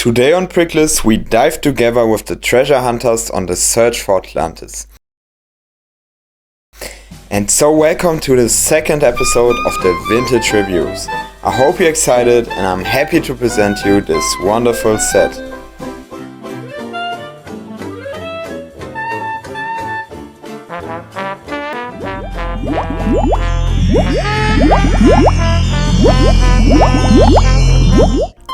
Today on Prickless we dive together with the treasure hunters on the search for Atlantis. And so welcome to the second episode of the Vintage Reviews. I hope you're excited and I'm happy to present you this wonderful set.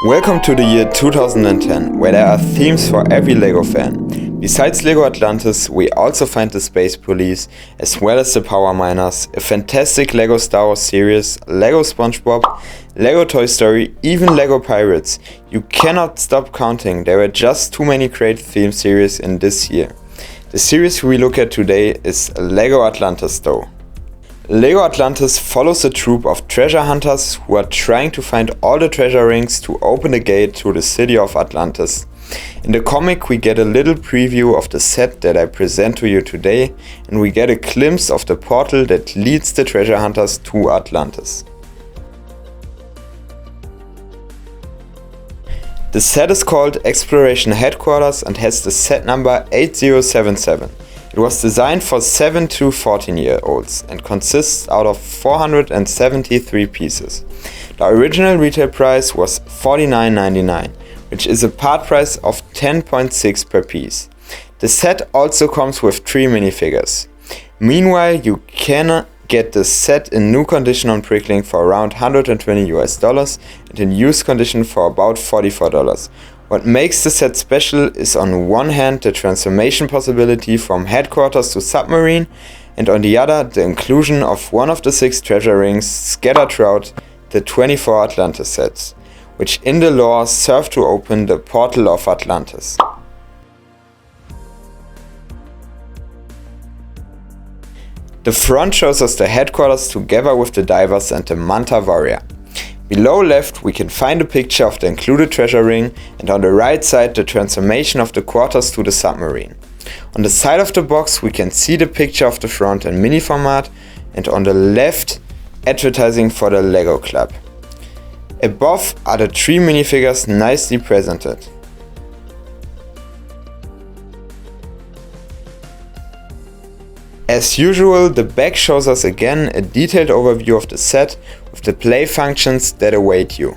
Welcome to the year 2010, where there are themes for every LEGO fan. Besides LEGO Atlantis, we also find the Space Police, as well as the Power Miners, a fantastic LEGO Star Wars series, LEGO SpongeBob, LEGO Toy Story, even LEGO Pirates. You cannot stop counting, there were just too many great theme series in this year. The series we look at today is LEGO Atlantis though. LEGO Atlantis follows a troop of treasure hunters who are trying to find all the treasure rings to open the gate to the city of Atlantis. In the comic we get a little preview of the set that I present to you today, and we get a glimpse of the portal that leads the treasure hunters to Atlantis. The set is called Exploration Headquarters and has the set number 8077. It was designed for 7 to 14-year-olds and consists out of 473 pieces. The original retail price was $49.99, which is a part price of $10.6 per piece. The set also comes with 3 minifigures. Meanwhile, you can get the set in new condition on Pricklink for around $120 and in used condition for about $44. What makes the set special is on one hand the transformation possibility from headquarters to submarine, and on the other the inclusion of one of the 6 treasure rings scattered throughout the 24 Atlantis sets, which in the lore serve to open the portal of Atlantis. The front shows us the headquarters together with the divers and the Manta warrior. Below left we can find a picture of the included treasure ring, and on the right side the transformation of the quarters to the submarine. On the side of the box we can see the picture of the front in mini format, and on the left advertising for the LEGO Club. Above are the 3 minifigures nicely presented. As usual, the back shows us again a detailed overview of the set with the play functions that await you.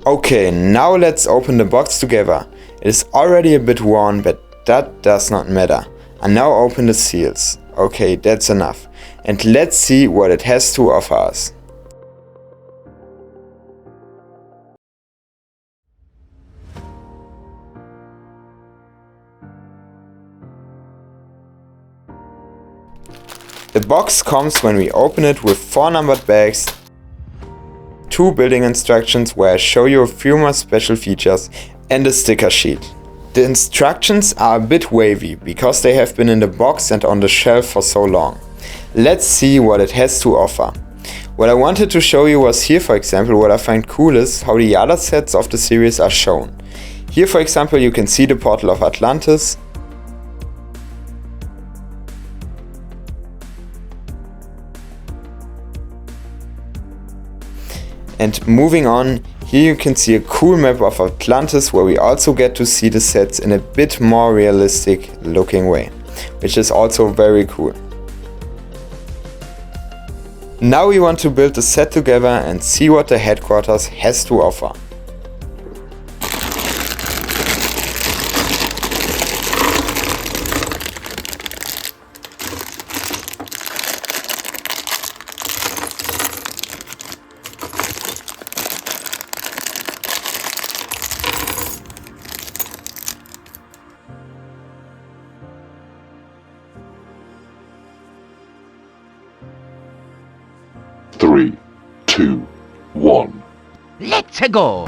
Okay, now let's open the box together. It is already a bit worn, but that does not matter. I now open the seals. Okay, that's enough. And let's see what it has to offer us. The box comes when we open it with 4 numbered bags, 2 building instructions where I show you a few more special features, and a sticker sheet. The instructions are a bit wavy because they have been in the box and on the shelf for so long. Let's see what it has to offer. What I wanted to show you was here, for example, what I find cool is how the other sets of the series are shown. Here, for example, you can see the portal of Atlantis. And moving on, here you can see a cool map of Atlantis where we also get to see the sets in a bit more realistic looking way, which is also very cool. Now we want to build the set together and see what the headquarters has to offer. Three, 2, 1. Let's go!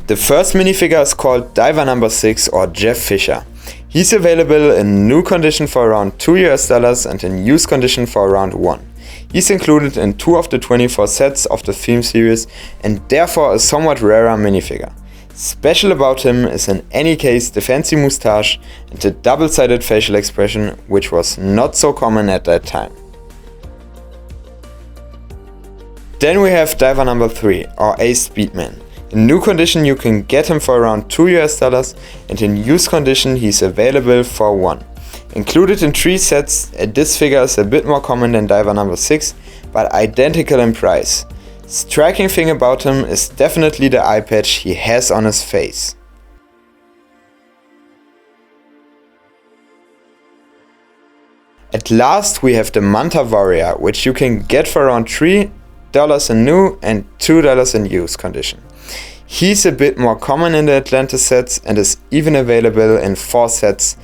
The first minifigure is called Diver Number 6 or Jeff Fisher. He's available in new condition for around $2 and in used condition for around 1. He's included in 2 of the 24 sets of the theme series and therefore a somewhat rarer minifigure. Special about him is in any case the fancy moustache and the double-sided facial expression, which was not so common at that time. Then we have Diver Number 3 or Ace Speedman. In new condition you can get him for around $2 and in used condition he's available for 1. Included in 3 sets, this figure is a bit more common than Diver Number 6, but identical in price. Striking thing about him is definitely the eye patch he has on his face. At last we have the Manta Warrior, which you can get for around $3 in new and $2 in used condition. He's a bit more common in the Atlantis sets and is even available in 4 sets,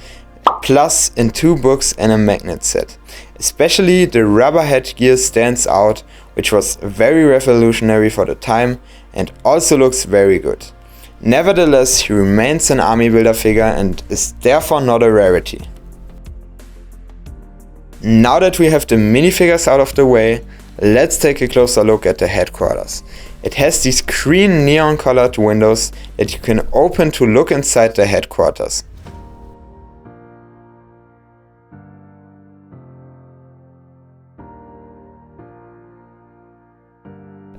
plus in 2 books and a magnet set. Especially the rubber headgear stands out, which was very revolutionary for the time and also looks very good. Nevertheless, he remains an army builder figure and is therefore not a rarity. Now that we have the minifigures out of the way, let's take a closer look at the headquarters. It has these green neon colored windows that you can open to look inside the headquarters.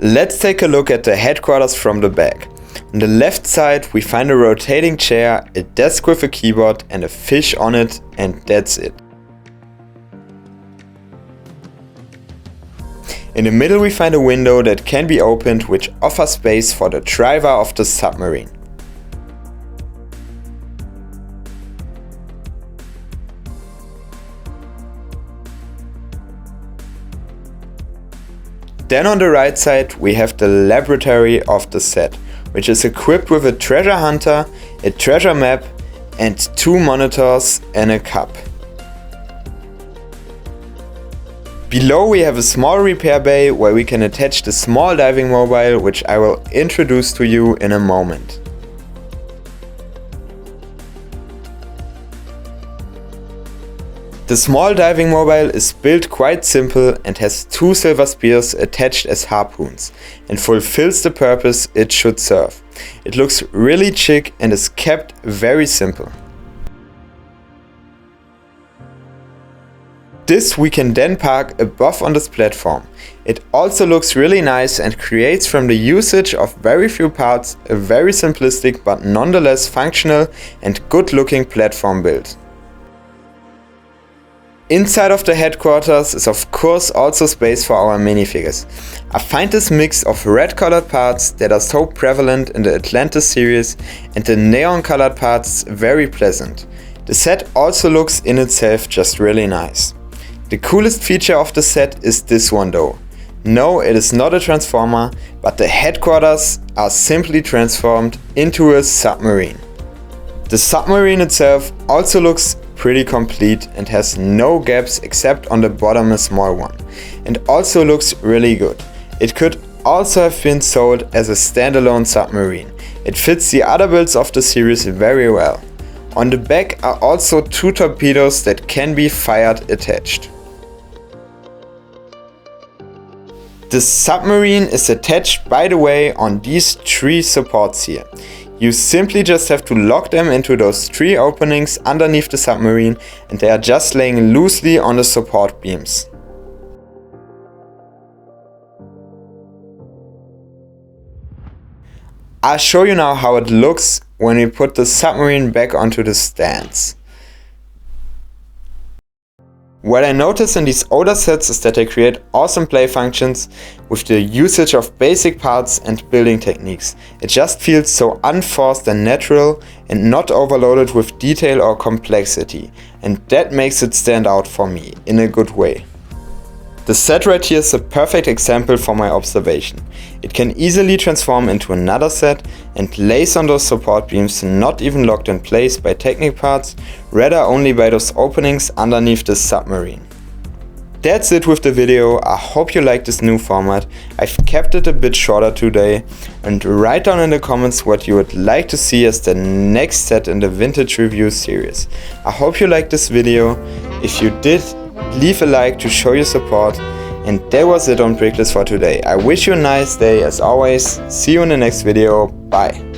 Let's take a look at the headquarters from the back. On the left side we find a rotating chair, a desk with a keyboard and a fish on it, and that's it. In the middle we find a window that can be opened, which offers space for the driver of the submarine. Then on the right side we have the laboratory of the set, which is equipped with a treasure hunter, a treasure map and 2 monitors and a cup. Below we have a small repair bay where we can attach the small diving mobile, which I will introduce to you in a moment. The small diving mobile is built quite simple and has 2 silver spears attached as harpoons and fulfills the purpose it should serve. It looks really chic and is kept very simple. This we can then park above on this platform. It also looks really nice and creates from the usage of very few parts a very simplistic but nonetheless functional and good looking platform build. Inside of the headquarters is of course also space for our minifigures. I find this mix of red colored parts that are so prevalent in the Atlantis series and the neon colored parts very pleasant. The set also looks in itself just really nice. The coolest feature of the set is this one though. No, it is not a transformer, but the headquarters are simply transformed into a submarine. The submarine itself also looks pretty complete and has no gaps except on the bottom a small one, and also looks really good. It could also have been sold as a standalone submarine. It fits the other builds of the series very well. On the back are also 2 torpedoes that can be fired attached. The submarine is attached, by the way, on these 3 supports here. You simply just have to lock them into those 3 openings underneath the submarine and they are just laying loosely on the support beams. I'll show you now how it looks when we put the submarine back onto the stands. What I notice in these older sets is that they create awesome play functions with the usage of basic parts and building techniques. It just feels so unforced and natural and not overloaded with detail or complexity, and that makes it stand out for me in a good way. The set right here is a perfect example for my observation. It can easily transform into another set and lays on those support beams, not even locked in place by Technic parts, rather only by those openings underneath the submarine. That's it with the video. I hope you like this new format. I've kept it a bit shorter today, and write down in the comments what you would like to see as the next set in the vintage review series. I hope you liked this video. If you did, leave a like to show your support. And that was it on Brickless for today. I wish you a nice day as always. See you in the next video. Bye.